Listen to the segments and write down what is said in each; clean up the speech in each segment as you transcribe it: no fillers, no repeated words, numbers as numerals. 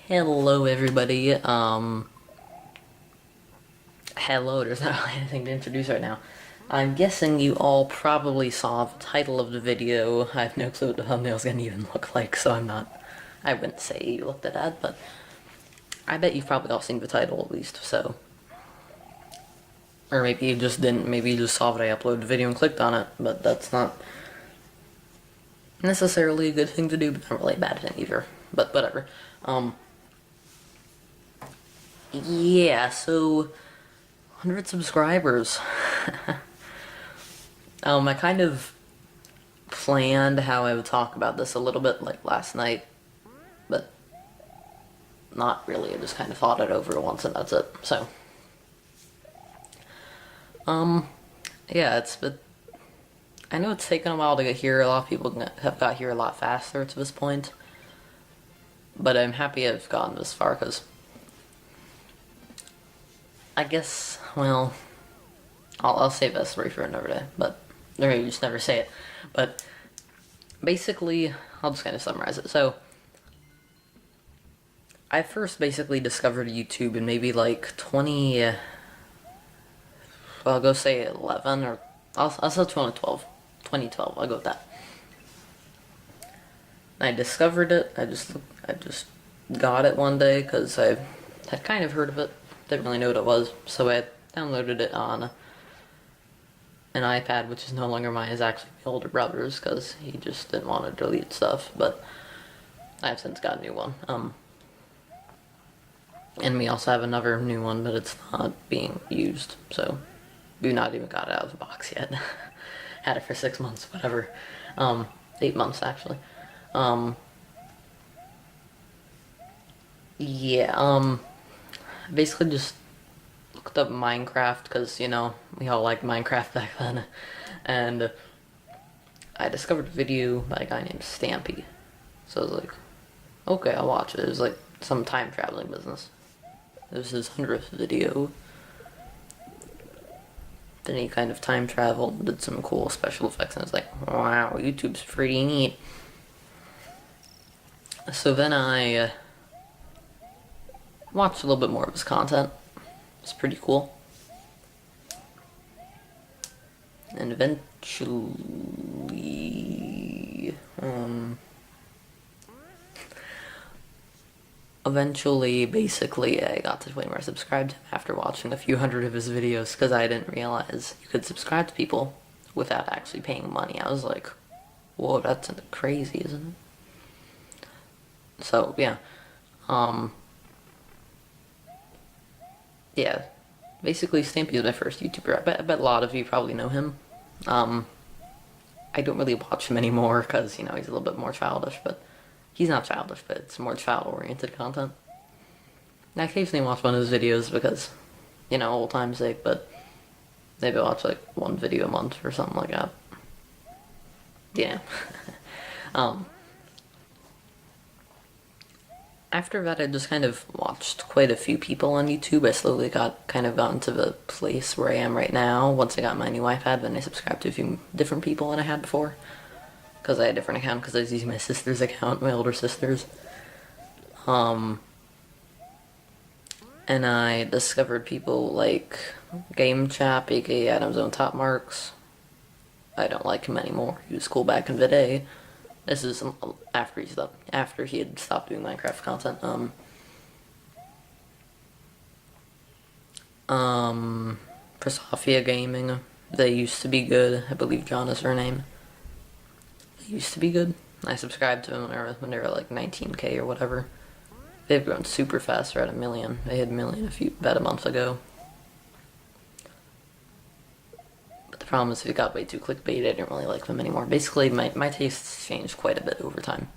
Hello everybody, hello, there's not really anything to introduce right now. I'm guessing you all probably saw the title of the video. I have no clue what the thumbnail's gonna even look like, so I wouldn't say you looked at that, but I bet you've probably all seen the title at least, so. Or maybe you just didn't, maybe you just saw that I uploaded the video and clicked on it, but that's not necessarily a good thing to do, but not really a bad thing either. But whatever. Yeah, so 100 subscribers. I kind of planned how I would talk about this a little bit like last night, but not really. I just kind of thought it over once and that's it. So, yeah, but I know it's taken a while to get here. A lot of people have got here a lot faster to this point, but I'm happy I've gotten this far because I guess, well, I'll save that story for another day, but, or maybe just never say it, but basically, I'll just kind of summarize it. So, I first basically discovered YouTube in maybe like well, I'll go say 11, or I'll say 2012, I'll go with that. I discovered it, I just got it one day, because I had kind of heard of it, didn't really know what it was, so I downloaded it on an iPad, which is no longer mine, is actually my older brother's, because he just didn't want to delete stuff, but I have since got a new one. And we also have another new one, but it's not being used, so we've not even got it out of the box yet. Had it for 6 months, whatever. 8 months, actually. Yeah, basically just looked up Minecraft, because, you know, we all liked Minecraft back then, and I discovered a video by a guy named Stampy, so I was like, okay, I'll watch it. It was like some time traveling business. It was his 100th video. Then he kind of time traveled, did some cool special effects, and I was like, wow, YouTube's pretty neat. So then I watched a little bit more of his content. It's pretty cool. And eventually, basically, I got to the point where I subscribed to him after watching a few hundred of his videos, because I didn't realize you could subscribe to people without actually paying money. I was like, whoa, that's crazy, isn't it? So, yeah. Yeah. Basically, Stampy is my first YouTuber. I bet a lot of you probably know him. I don't really watch him anymore, because, you know, he's a little bit more childish, but he's not childish, but it's more child-oriented content. I occasionally watch one of his videos because, you know, old time's sake, but maybe I watch like one video a month or something like that. Yeah. After that, I just kind of watched quite a few people on YouTube. I slowly gotten to the place where I am right now. Once I got my new iPad, then I subscribed to a few different people than I had before. Because I had a different account, because I was using my sister's account, my older sister's. And I discovered people like Game Chap, aka Adam's Own Top Marks. I don't like him anymore. He was cool back in the day. This is after he had stopped doing Minecraft content. Prosofia Gaming. They used to be good. I believe John is her name. They used to be good. I subscribed to them when they were like 19K or whatever. They've grown super fast. They're at 1 million. They had 1 million about a month ago. But the problem is it got way too clickbait. I didn't really like them anymore. Basically, my tastes changed quite a bit over time.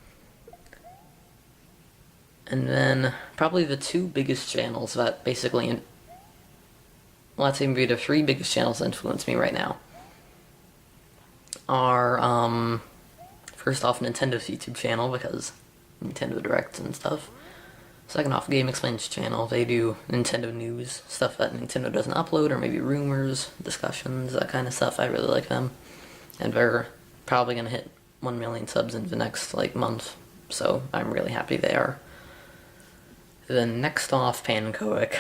And then probably the two biggest channels that basically, well, let's even be the 3 biggest channels that influence me right now are, first off, Nintendo's YouTube channel, because Nintendo Directs and stuff. Second off, Game Explain's channel. They do Nintendo news, stuff that Nintendo doesn't upload, or maybe rumors, discussions, that kind of stuff. I really like them. And they're probably going to hit 1 million subs in the next, like, month. So I'm really happy they are. then next off, Pancoic.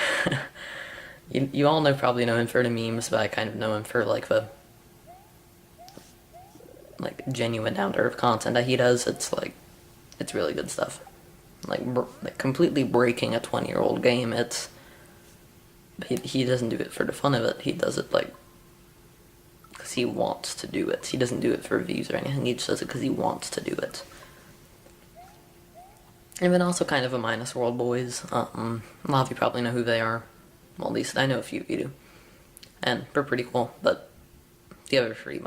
You all probably know him for the memes, but I kind of know him for like the genuine down to earth content that he does. It's really good stuff. Like completely breaking a 20-year-old game. He doesn't do it for the fun of it. He does it because he wants to do it. He doesn't do it for views or anything. He just does it because he wants to do it. And then also kind of a Minus World Boys. A lot of you probably know who they are. Well, at least I know a few of you do. And they're pretty cool, but the other three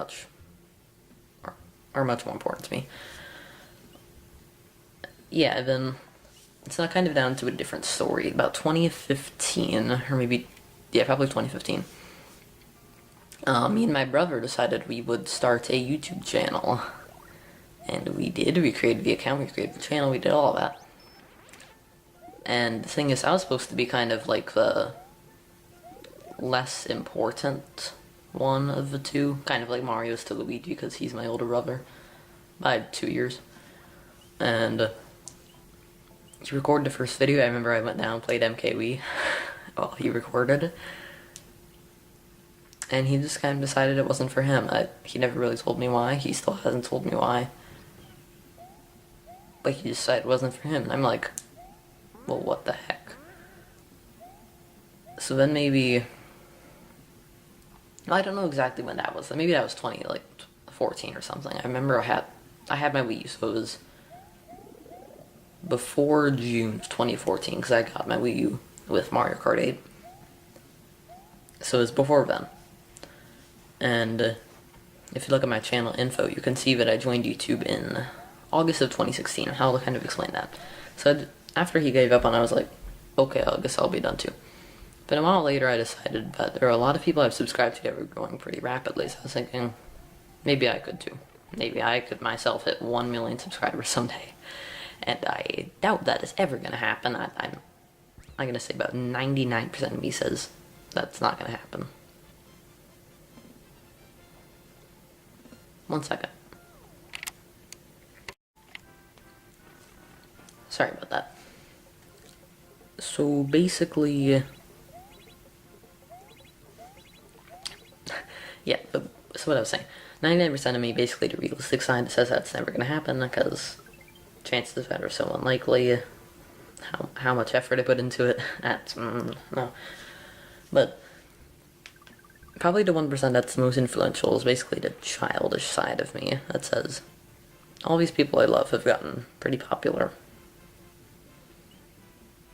are much more important to me. Yeah, then it's not kind of down to a different story. About 2015, or maybe, yeah, probably 2015. Me and my brother decided we would start a YouTube channel. And we did. We created the account, we created the channel, we did all that. And the thing is, I was supposed to be kind of like the less important one of the two. Kind of like Mario's to Luigi, because he's my older brother by 2 years. And he recorded the first video. I remember I went down and played MKWii while he recorded. And he just kind of decided it wasn't for him. He never really told me why. He still hasn't told me why. But he just decided it wasn't for him. And I'm like, well, what the heck? So then maybe, I don't know exactly when that was. Maybe that was 2014 or something. I remember I had my Wii U, so it was before June 2014, because I got my Wii U with Mario Kart 8. So it was before then. And if you look at my channel info, you can see that I joined YouTube in August of 2016. I'll kind of explain that. So after he gave up on it, I was like, okay, I guess I'll be done too. But a while later, I decided that there are a lot of people I've subscribed to that were growing pretty rapidly, so I was thinking, maybe I could too. Maybe I could myself hit 1 million subscribers someday. And I doubt that is ever going to happen. I'm going to say about 99% of me says that's not going to happen. 1 second. Sorry about that. So basically, yeah, so what I was saying, 99% of me, basically the realistic side, says that's never going to happen, because chances of that are so unlikely. How much effort I put into it, that's, no. But probably the 1% that's the most influential is basically the childish side of me that says, all these people I love have gotten pretty popular.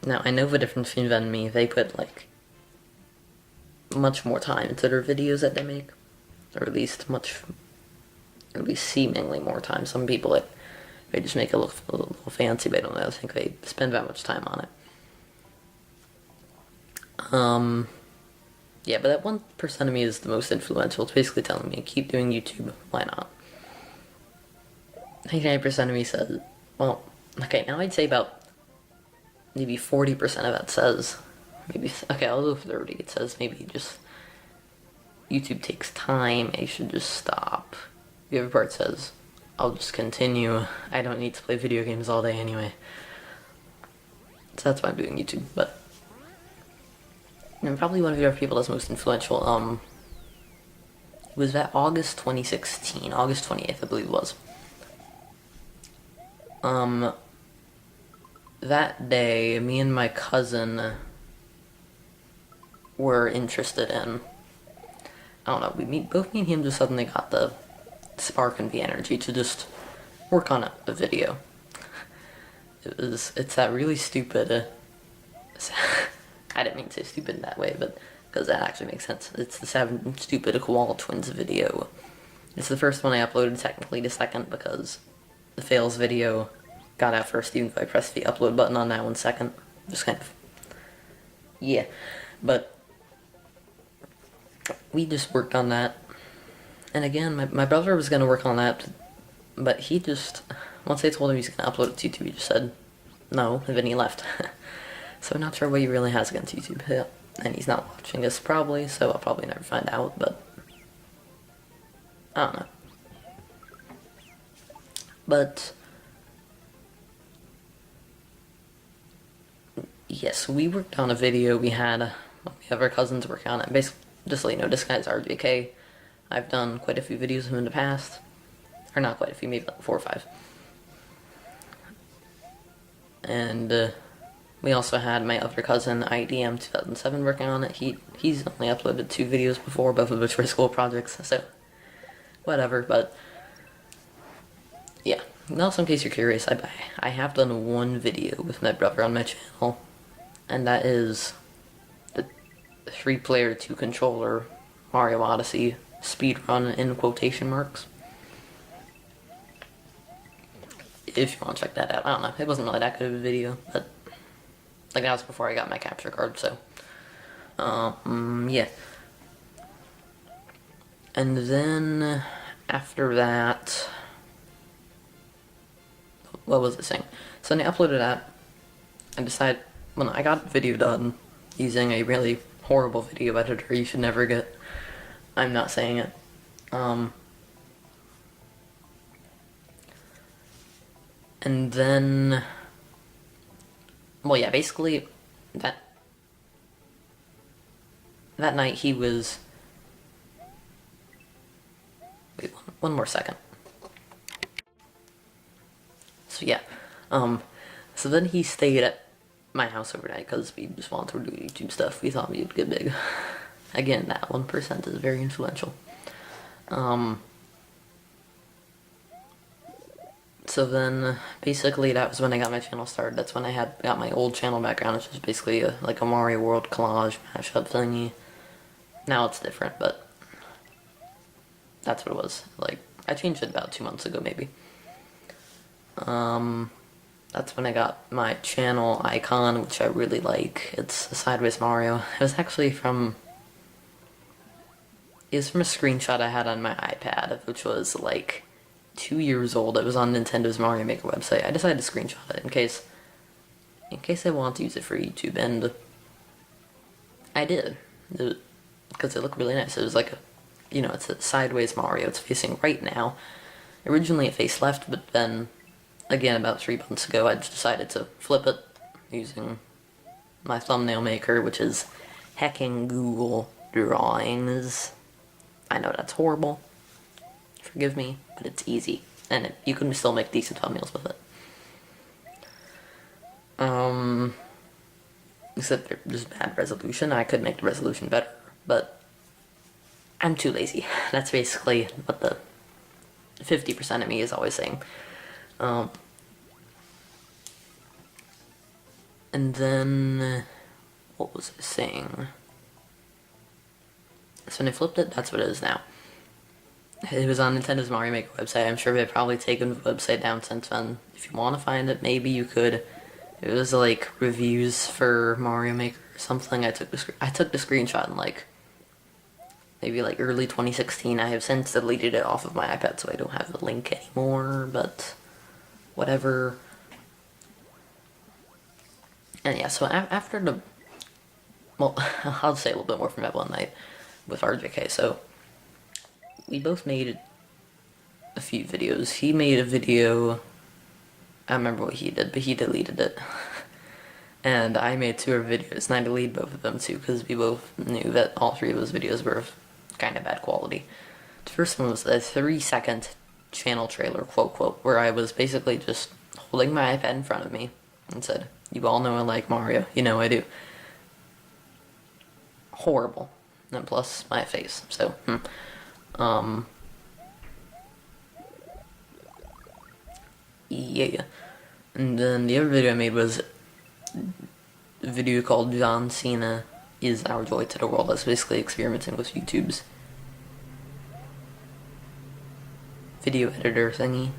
Now, I know the difference between them and me. They put, much more time into their videos that they make. Or at least seemingly more time. Some people, they just make it look a little fancy, but I don't really think they spend that much time on it. Yeah, but that 1% of me is the most influential. It's basically telling me, keep doing YouTube, why not? 99% of me says, well, okay, now I'd say about maybe 40% of that says, I'll go 30. It says maybe just, YouTube takes time, I should just stop. The other part says, I'll just continue, I don't need to play video games all day anyway. So that's why I'm doing YouTube, but and probably one of the other people that's most influential, was that August 2016, August 28th, I believe it was. That day, me and my cousin were interested in, I don't know, both me and him just suddenly got the spark and the energy to just work on a video. It's that really stupid, I didn't mean to say stupid in that way, but because that actually makes sense. It's the 7 stupid koala twins video. It's the first one I uploaded, technically the second, because the fails video got out first, even if I pressed the upload button on that one second. Just kind of, yeah. But we just worked on that. And again, my brother was going to work on that, but he just, once I told him he's going to upload it to YouTube, he just said no, and then he left. So I'm not sure what he really has against YouTube. Yeah. And he's not watching this probably, so I'll probably never find out, but I don't know. But Yes, we worked on a video. We have our cousins working on it. Basically, just so you know, this guy's RJK. I've done quite a few videos of him in the past. Or not quite a few, maybe like 4 or 5. And we also had my other cousin, IDM 2007, working on it. He's only uploaded 2 videos before, both of which were school projects, so whatever, but yeah. And also, in case you're curious, I have done 1 video with my brother on my channel, and that is the 3-player 2-controller Mario Odyssey speedrun in quotation marks. If you want to check that out. I don't know, it wasn't really that good of a video, but like that was before I got my capture card, so yeah. And then after that, what was I saying? So then I uploaded that and decided, when I got the video done using a really horrible video editor you should never get. I'm not saying it. And then, well, yeah, basically that night he was, wait, one more second. So yeah, so then he stayed at my house overnight because we just wanted to do YouTube stuff. We thought we'd get big. Again, that 1% is very influential. So then, basically, that was when I got my channel started. That's when I got my old channel background, which is basically like a Mario World collage mashup thingy. Now it's different, but that's what it was. Like, I changed it about 2 months ago, maybe. That's when I got my channel icon, which I really like. It's a sideways Mario. It was actually from a screenshot I had on my iPad, which was like 2 years old. It was on Nintendo's Mario Maker website. I decided to screenshot it in case I want to use it for YouTube, and I did, because it looked really nice. It was like it's a sideways Mario. It's facing right now. Originally it faced left, but then again about 3 months ago I just decided to flip it using my thumbnail maker, which is hecking Google Drawings. I know that's horrible. Forgive me, but it's easy, and you can still make decent thumbnails with it. Except there's bad resolution. I could make the resolution better, but I'm too lazy. That's basically what the 50% of me is always saying. And then, what was I saying? So when I flipped it, that's what it is now. It was on Nintendo's Mario Maker website. I'm sure they've probably taken the website down since then. If you want to find it, maybe you could. It was like reviews for Mario Maker or something. I took the screenshot in like maybe like early 2016. I have since deleted it off of my iPad, so I don't have the link anymore. But whatever. And yeah, so after the, well, I'll say a little bit more from that one night with RJK. So we both made a few videos. He made a video, I don't remember what he did, but he deleted it. And I made 2 videos, and I deleted both of them too, because we both knew that all 3 of those videos were of kind of bad quality. The first one was a 3-second channel trailer, quote, where I was basically just holding my iPad in front of me and said, "You all know I like Mario, you know I do." Horrible. And plus my face, so, yeah. And then the other video I made was a video called John Cena is Our Joy to the World. That's basically experimenting with YouTube's video editor thingy.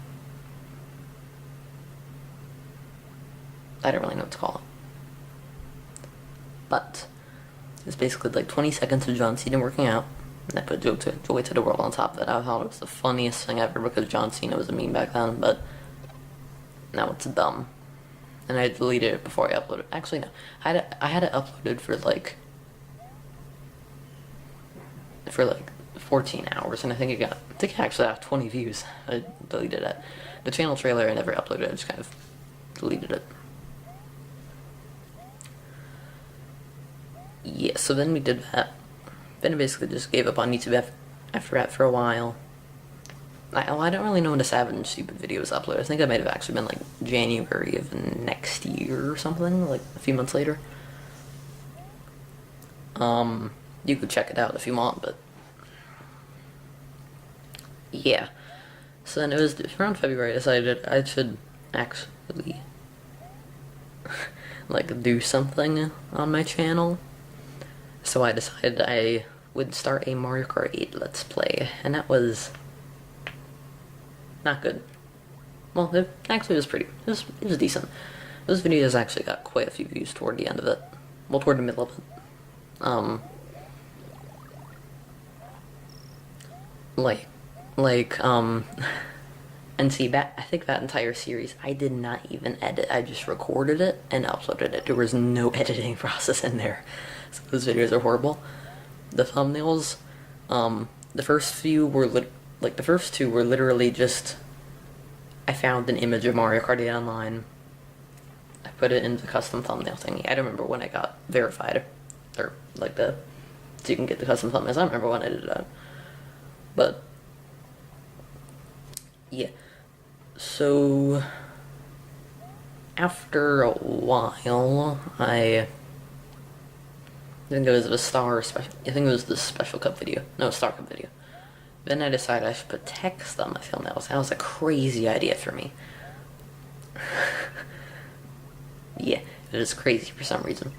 I don't really know what to call it. But it's basically like 20 seconds of John Cena working out. And I put Joy to the World on top of it. I thought it was the funniest thing ever because John Cena was a meme back then, but now it's dumb. And I deleted it before I uploaded it. Actually, no. I had it uploaded for like 14 hours, and I think it actually got 20 views. I deleted it. The channel trailer I never uploaded, I just kind of deleted it. So then we did that. Then I basically just gave up on YouTube after that for a while. I don't really know when the Savage Stupid video was uploaded. I think that might have actually been like January of next year or something, like a few months later. You could check it out if you want, but yeah. So then it was around February I decided I should actually like do something on my channel. So I decided I would start a Mario Kart 8 Let's Play, and that was not good. Well, it actually was pretty. It was decent. Those videos actually got quite a few views toward the end of it. Well, toward the middle of it. And see, I think that entire series, I did not even edit. I just recorded it and uploaded it. There was no editing process in there. So those videos are horrible. The thumbnails, the first few were the first two were literally just, I found an image of Mario Kart 8 online. I put it into the custom thumbnail thingy. I don't remember when I got verified, or like so you can get the custom thumbnails. I don't remember when I did that. But yeah. So after a while, I think it was the Special Cup video. No, Star Cup video. Then I decided I should put text on my thumbnails. That was a crazy idea for me. Yeah, it was crazy for some reason.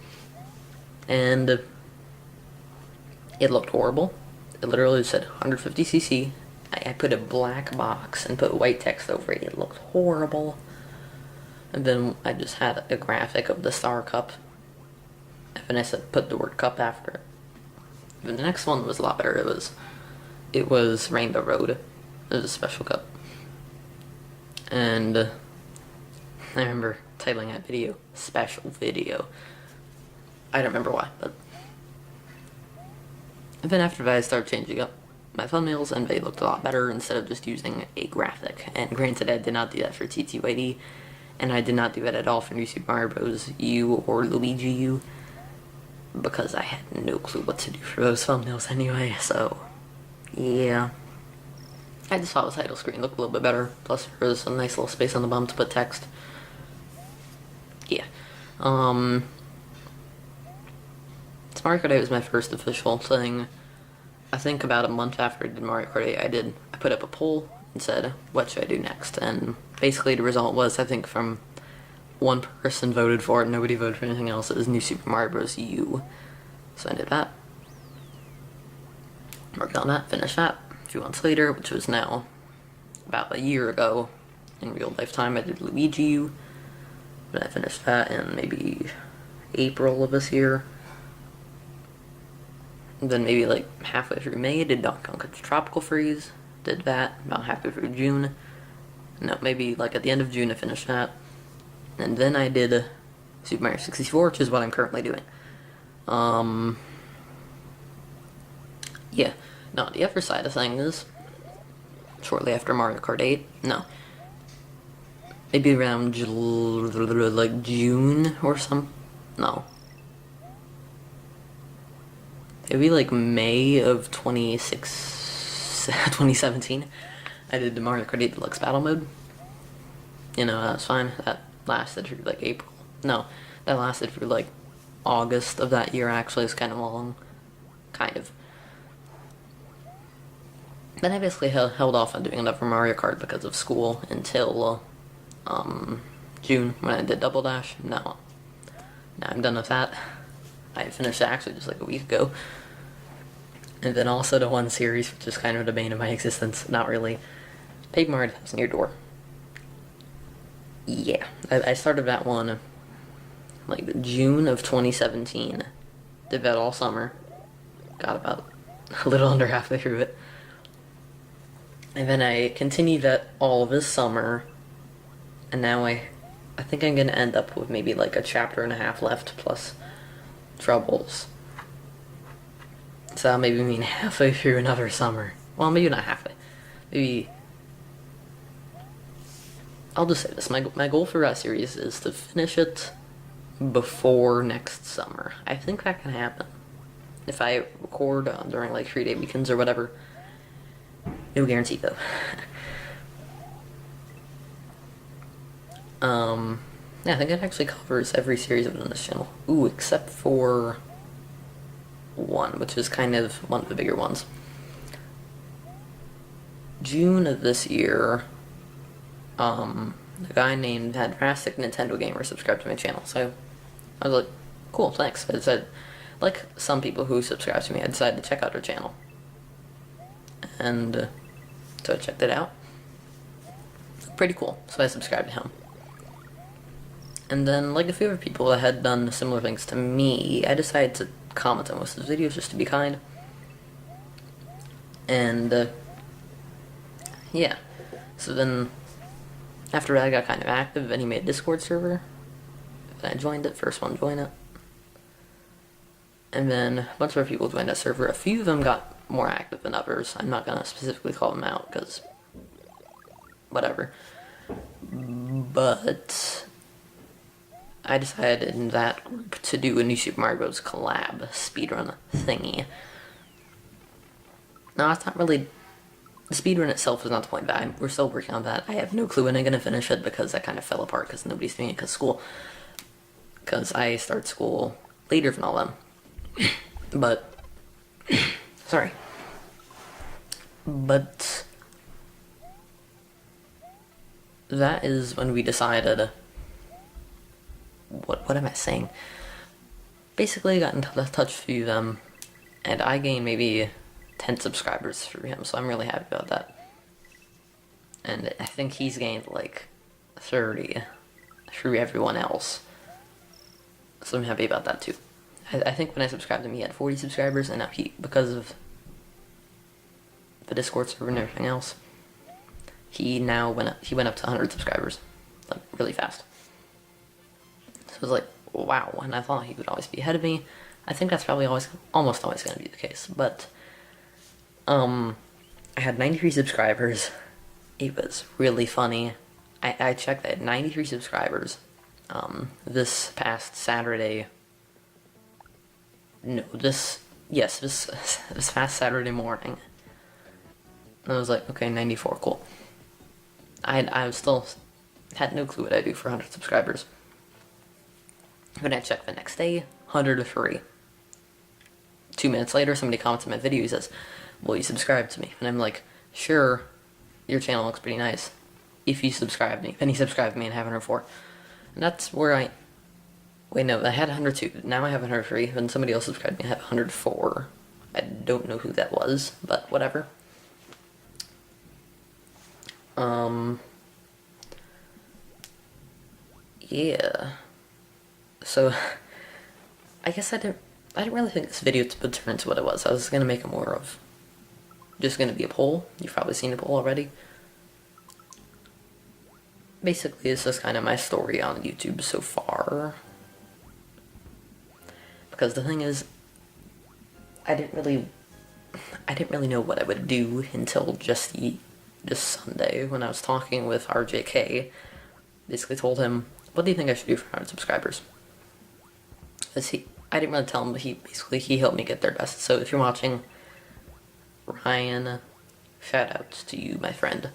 And it looked horrible. It literally said 150cc. I put a black box and put white text over it. It looked horrible. And then I just had a graphic of the Star Cup. And then I said put the word cup after it. But the next one was a lot better. It was Rainbow Road. It was a Special Cup. And I remember titling that video Special Video. I don't remember why, but and then after that I started changing up my thumbnails and they looked a lot better instead of just using a graphic. And granted, I did not do that for TTYD, and I did not do that at all for New Super Mario Bros. U or Luigi U, because I had no clue what to do for those thumbnails anyway, so yeah. I just thought the title screen looked a little bit better, plus there was a nice little space on the bottom to put text. Yeah. Mario Kart 8 was my first official thing. I think about a month after I did Mario Kart 8, I put up a poll and said, what should I do next? And basically the result was, I think from one person voted for it, nobody voted for anything else. It was New Super Mario Bros. U. So I did that. Worked on that, finished that. A few months later, which was now about a year ago in real life time, I did Luigi U. But I finished that in maybe April of this year. And then maybe like halfway through May, I did Donkey Kong Country Tropical Freeze. Did that about halfway through June. No, maybe like at the end of June I finished that. And then I did Super Mario 64, which is what I'm currently doing. Yeah. No, the other side of things, shortly after Mario Kart 8, no. Maybe around like June or some, no. Maybe like May of 2017, I did the Mario Kart 8 Deluxe Battle Mode. You know, that was fine. That lasted through like April. No, that lasted through like August of that year, actually. It's kind of long. Kind of. Then I basically held off on doing another Mario Kart because of school until June when I did Double Dash. Now I'm done with that. I finished it actually just like a week ago. And then also the one series, which is kind of the bane of my existence, not really. Paper Mario Thousand Year Door. Yeah, I started that one like June of 2017. Did that all summer. Got about a little under halfway through it. And then I continued that all of this summer. And now I think I'm gonna end up with maybe like a chapter and a half left plus troubles. So that'll maybe mean halfway through another summer. Well, maybe not halfway. Maybe I'll just say this. My goal for that series is to finish it before next summer. I think that can happen. if I record during like 3-day weekends or whatever. No guarantee though. Yeah, I think it actually covers every series I've done on this channel. Ooh, except for one, which is kind of one of the bigger ones. June of this year, a guy named Drastic Nintendo Gamer subscribed to my channel, so I was like, cool, thanks. I decided, like some people who subscribe to me, I decided to check out their channel. And so I checked it out. Pretty cool, so I subscribed to him. And then, like a few other people that had done similar things to me, I decided to comment on most of his videos just to be kind. And, yeah. So then, after that I got kind of active, and he made a Discord server. And I joined it, first one to join it. And then, a bunch of other people joined that server. A few of them got more active than others. I'm not gonna specifically call them out, because whatever. But I decided in that group to do a new Super Mario Bros. Collab speedrun thingy. Now, it's not really... The speedrun itself is not the point, but we're still working on that. I have no clue when I'm going to finish it, because that kind of fell apart because nobody's doing it because school. Because I start school later than all them. But... sorry. But... that is when we decided... What am I saying? Basically, I got in touch with a few of them, and I gained maybe 10 subscribers through him, so I'm really happy about that. And I think he's gained like 30 through everyone else, so I'm happy about that too. I think when I subscribed to him, he had 40 subscribers, and now because of the Discord server and everything else, he went up to 100 subscribers, like really fast. So it was like, wow, and I thought he would always be ahead of me. I think that's probably almost always going to be the case, but, I had 93 subscribers. It was really funny. I checked, I had 93 subscribers, this past Saturday. No, this past Saturday morning. And I was like, okay, 94, cool. I still had no clue what I'd do for 100 subscribers. When I checked the next day, 103. 2 minutes later, somebody comments on my video, he says, well, you subscribed to me. And I'm like, sure, your channel looks pretty nice. If you subscribe to me. And he subscribed to me and I have 104. And that's where wait, no, I had 102. Now I have 103. And somebody else subscribed to me, I have 104. I don't know who that was, but whatever. Yeah. So, I guess I didn't really think this video would turn into what it was. I was gonna make it more of just gonna be a poll. You've probably seen the poll already. Basically, it's just kind of my story on YouTube so far. Because the thing is, I didn't really know what I would do until just Sunday when I was talking with RJK. Basically told him, what do you think I should do for 100 subscribers? Because I didn't really tell him, but he helped me get there best. So if you're watching, Ryan, shout outs to you, my friend.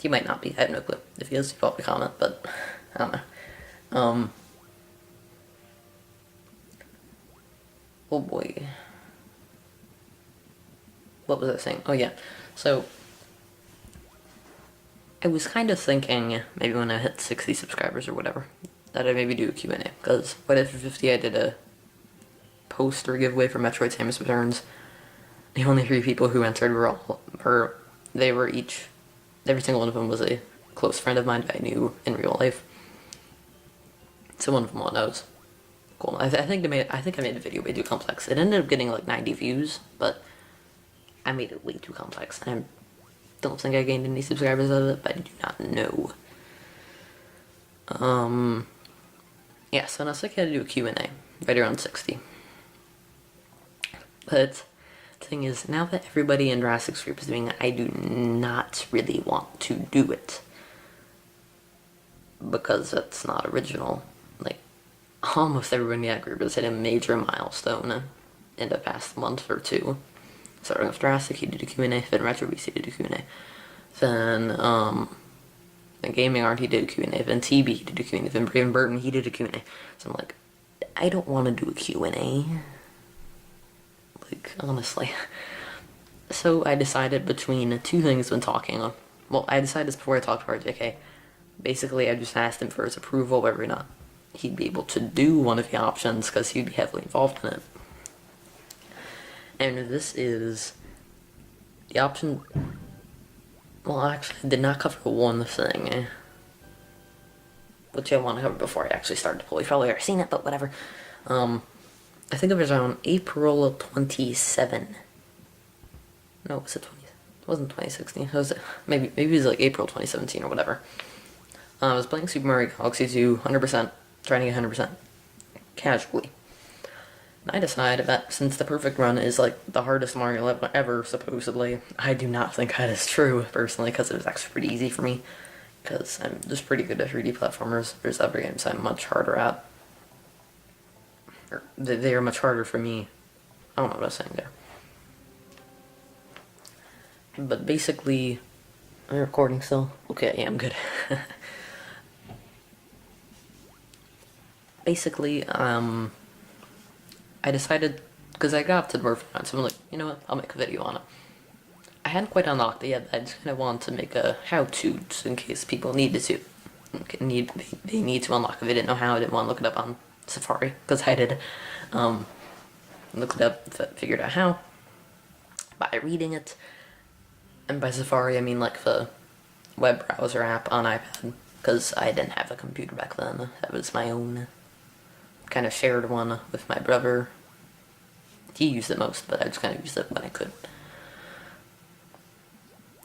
He might not be, I have no clue. If he is, you probably comment, but I don't know. Oh boy. What was I saying? Oh yeah. So, I was kind of thinking, maybe when I hit 60 subscribers or whatever, that I'd maybe do a Q&A, because right after 50 I did a poster giveaway for Metroid Samus Returns. The only 3 people who entered every single one of them was a close friend of mine that I knew in real life. So one of them all knows. Cool. I think I made the video way too complex. It ended up getting like 90 views, but I made it way too complex. I don't think I gained any subscribers out of it, but I do not know. Yeah, so I was thinking I'd do a Q&A, right around 60. But the thing is, now that everybody in Jurassic's group is doing it, I do not really want to do it. Because that's not original. Like, almost everybody in that group has hit a major milestone in the past month or two. Starting with Jurassic, he did a Q&A, then Retro Beast, he did a Q&A. Then Gaming Art, he did a Q&A, then TB, he did a Q&A, then Braven Burton, he did a Q&A. So I'm like, I don't want to do a Q&A. Like, honestly. So I decided between two things when talking. Well, I decided this before I talked to RJK. Basically, I just asked him for his approval whether or not he'd be able to do one of the options, because he'd be heavily involved in it. And this is the option. Well, actually, I did not cover one thing, which I want to cover before I actually start the poll. You've probably already seen it, but whatever. I think it was around April 27. No, was it 20? It wasn't 2016. It was maybe it was like April 2017 or whatever. I was playing Super Mario Galaxy 2 100%, trying to get 100% casually. And I decided that since the perfect run is like the hardest Mario level ever, supposedly, I do not think that is true, personally, because it was actually pretty easy for me. Because I'm just pretty good at 3D platformers. There's other games I'm much harder at. Or they are much harder for me. I don't know what I was saying there. But basically, am I recording still? Okay, yeah, I'm good. Basically, I decided, because I got up to the perfect run, so I'm like, you know what, I'll make a video on it. I hadn't quite unlocked it yet, I just kind of wanted to make a how-to, just in case people needed to. They need to unlock it. If they didn't know how, I didn't want to look it up on Safari, because I did. Looked it up, figured out how, by reading it. And by Safari, I mean like the web browser app on iPad, because I didn't have a computer back then. That was my own kind of shared one with my brother. He used it most, but I just kind of used it when I could.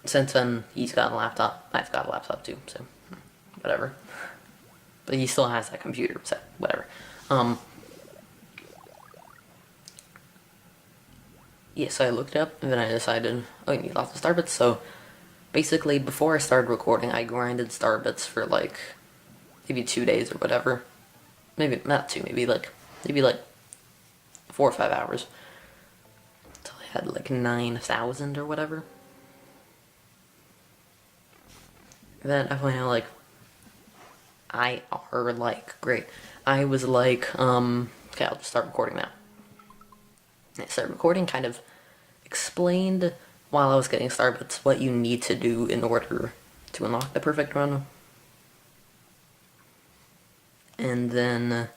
Since then, he's got a laptop. I've got a laptop too, so whatever. But he still has that computer, so whatever. Yeah, so I looked it up, and then I decided, oh, you need lots of Starbits, so basically, before I started recording, I grinded Starbits for, like, maybe 2 days or whatever. Maybe, not 2, maybe like 4 or 5 hours. Until I had, like, 9,000 or whatever. And then I went out, like, great. I was like, okay, I'll just start recording now. I started recording, kind of explained while I was getting Starbits what you need to do in order to unlock the perfect run. And then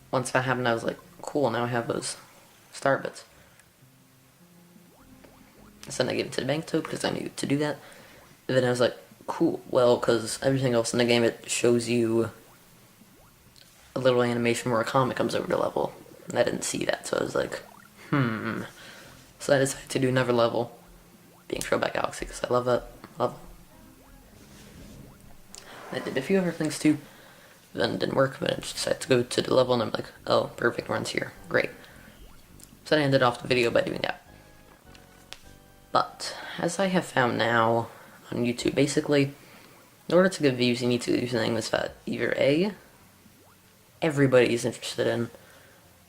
once that happened, I was like, cool, now I have those Starbits. So then I gave it to the bank token because I needed to do that. And then I was like, cool, well, because everything else in the game, it shows you a little animation where a comet comes over the level. And I didn't see that, so I was like, So I decided to do another level, being Throwback Galaxy, because I love that level. I did a few other things too, then it didn't work, but I just decided to go to the level, and I'm like, oh, perfect run's here, great. So I ended off the video by doing that. But, as I have found now on YouTube, basically, in order to get views, you need to do things that either A, everybody is interested in,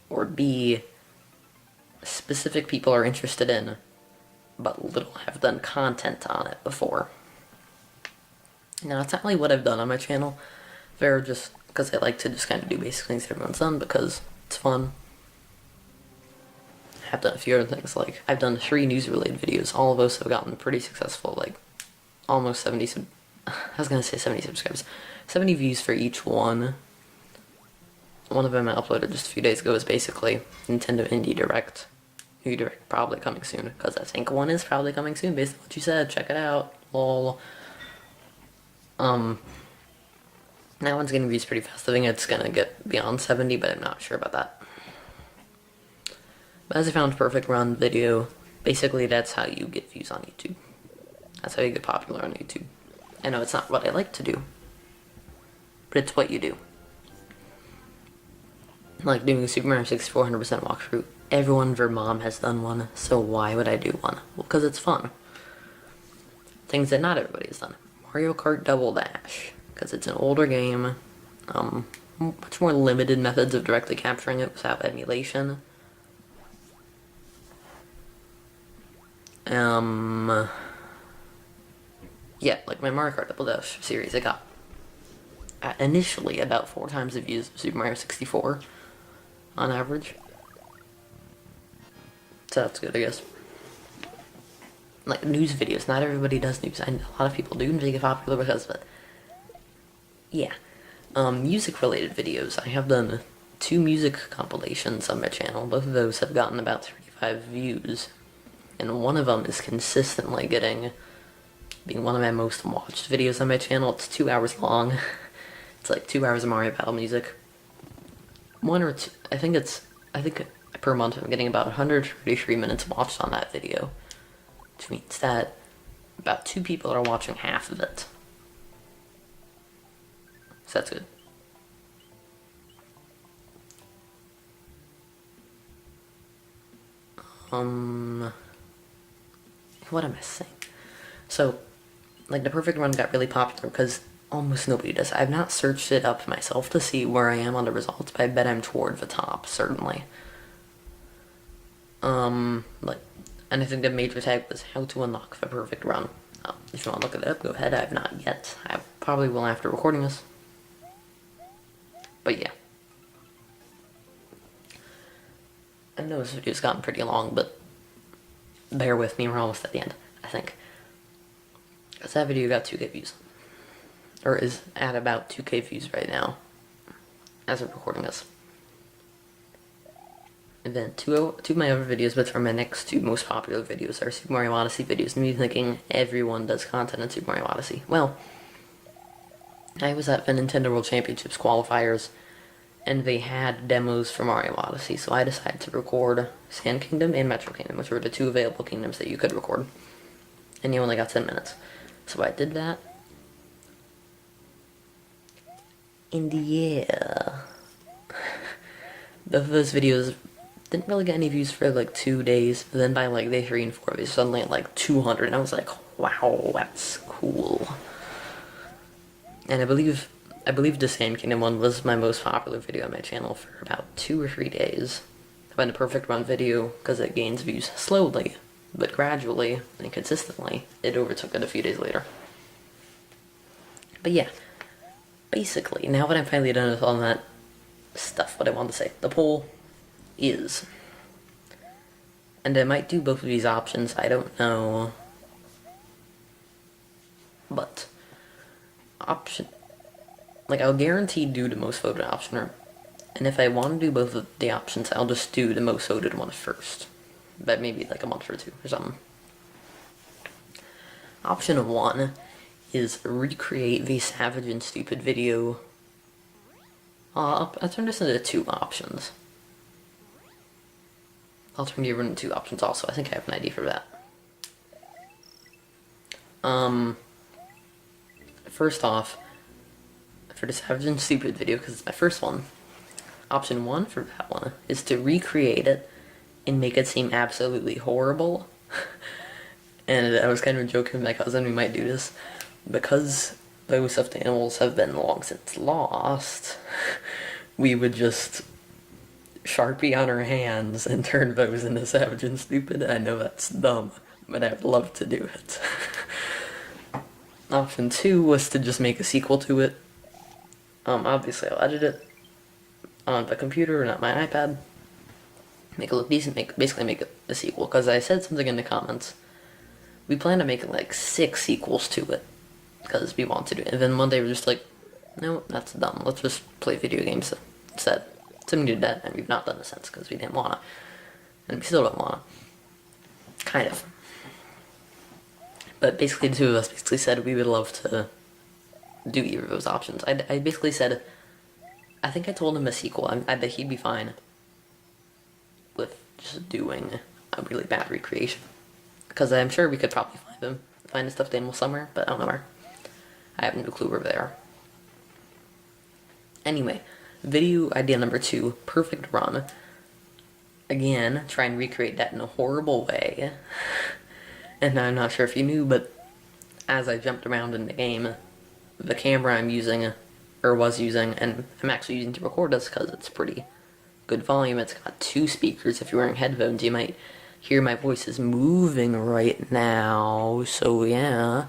or B, specific people are interested in, but little have done content on it before. Now, it's not really what I've done on my channel. They're just because I like to just kind of do basic things everyone's done because it's fun. I've done a few other things, like I've done 3 news-related videos. All of those have gotten pretty successful, like almost 70 subscribers. 70 views for each one. One of them I uploaded just a few days ago is basically Nintendo Indie Direct. Indie Direct probably coming soon, because I think one is probably coming soon based on what you said. Check it out. Lol. That one's getting views pretty fast. I think it's gonna get beyond 70, but I'm not sure about that. But as I found perfect run video, basically that's how you get views on YouTube. That's how you get popular on YouTube. I know it's not what I like to do, but it's what you do. Like doing a Super Mario 64 100% walkthrough. Everyone and their mom has done one, so why would I do one? Well, because it's fun. Things that not everybody has done. Mario Kart Double Dash, because it's an older game, Much more limited methods of directly capturing it without emulation. Yeah, like my Mario Kart Double Dash series, it got initially about 4 times the views of Super Mario 64 on average. So that's good, I guess. Like news videos, not everybody does news. I know a lot of people do and they get popular because of it. Yeah. Music related videos. I have done 2 music compilations on my channel. Both of those have gotten about 35 views. And one of them is consistently being one of my most watched videos on my channel. It's 2 hours long. It's like 2 hours of Mario Battle music. 1 or 2, I think per month I'm getting about 133 minutes watched on that video. Which means that about 2 people are watching half of it. So that's good. What am I saying? So, like, the perfect run got really popular because almost nobody does. I've not searched it up myself to see where I am on the results, but I bet I'm toward the top, certainly. Like, and I think the major tag was how to unlock the perfect run. If you want to look it up, go ahead. I have not yet. I probably will after recording this. But yeah. I know this video's gotten pretty long, but bear with me, we're almost at the end, I think. Because that video got 2K views. Or is at about 2K views right now, as I'm recording this. And then two of my other videos, which are my next 2 most popular videos, are Super Mario Odyssey videos. And me thinking everyone does content in Super Mario Odyssey. Well, I was at the Nintendo World Championships qualifiers, and they had demos for Mario Odyssey, so I decided to record Sand Kingdom and Metro Kingdom, which were the 2 available kingdoms that you could record. And you only got 10 minutes. So I did that. And yeah. Those videos didn't really get any views for like 2 days, but then by like day 3 and 4, they suddenly had like 200, and I was like, wow, that's cool. And I believe the Sand Kingdom one was my most popular video on my channel for about 2 or 3 days. I went a perfect run video because it gains views slowly, but gradually and consistently, it overtook it a few days later. But yeah, basically, now that I'm finally done with all that stuff, what I wanted to say, the poll is, and I might do both of these options, I don't know, but option, like, I'll guarantee do the most voted option, and if I want to do both of the options, I'll just do the most voted one first. But maybe like a month or 2 or something. Option 1 is recreate the Savage and Stupid video. I'll turn this into 2 options. I'll turn you into 2 options also. I think I have an idea for that. First off, for the Savage and Stupid video, because it's my first one, option 1 for that one is to recreate it and make it seem absolutely horrible. And I was kind of joking with my cousin we might do this. Because those stuffed animals have been long since lost, we would just Sharpie on our hands and turn those into Savage and Stupid. I know that's dumb, but I'd love to do it. Option 2 was to just make a sequel to it. Obviously I'll edit it on the computer, not my iPad. Make it look decent, basically make it a sequel, because I said something in the comments. We plan to make like 6 sequels to it, because we want to do it. And then one day we're just like, no, that's dumb, let's just play video games instead. So we did that, and we've not done it since, because we didn't wanna. And we still don't wanna. Kind of. But basically the 2 of us basically said we would love to do either of those options. I basically said, I think I told him a sequel, I bet he'd be fine with just doing a really bad recreation. Because I'm sure we could probably find a stuffed animal somewhere, but I don't know where. I have no clue where they are. Anyway, video idea number 2, perfect run. Again, try and recreate that in a horrible way. And I'm not sure if you knew, but as I jumped around in the game, the camera I'm using, or was using, and I'm actually using to record this because it's pretty good volume. It's got 2 speakers. If you're wearing headphones, you might hear my voice is moving right now, so yeah.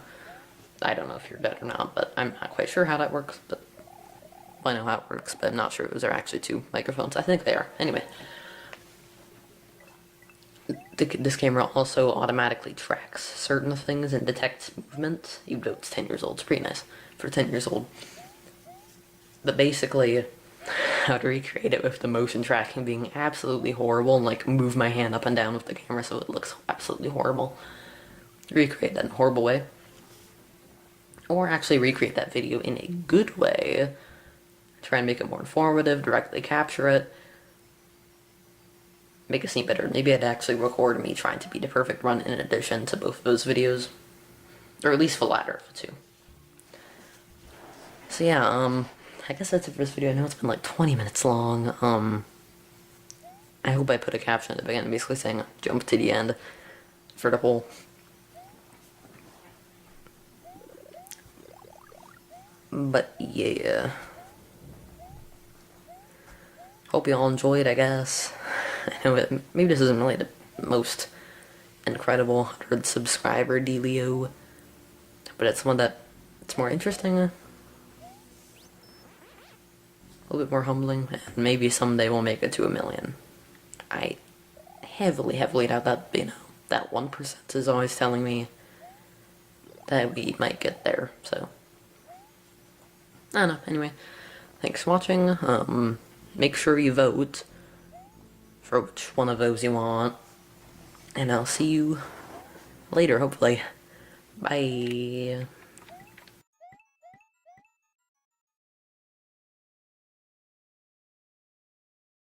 I don't know if you're dead or not, but I'm not quite sure how that works, but I know how it works, but I'm not sure if those are actually 2 microphones. I think they are. Anyway. This camera also automatically tracks certain things and detects movement, even though it's 10 years old. It's pretty nice for 10 years old. But basically, how to recreate it with the motion tracking being absolutely horrible and like move my hand up and down with the camera so it looks absolutely horrible. Recreate that in a horrible way. Or actually recreate that video in a good way. Try and make it more informative, directly capture it. Make it seem better. Maybe I'd actually record me trying to beat a perfect run in addition to both of those videos. Or at least the latter of the 2. So yeah, I guess that's it for this video. I know it's been like 20 minutes long. I hope I put a caption at the beginning basically saying jump to the end for the whole. But yeah. Hope you all enjoyed, I guess. I know maybe this isn't really the most incredible 100 subscriber dealio, but it's one that it's more interesting, a little bit more humbling, and maybe someday we'll make it to 1 million. I heavily doubt that, that 1% is always telling me that we might get there, so. I don't know, anyway. Thanks for watching, make sure you vote for which one of those you want, and I'll see you later, hopefully. Bye.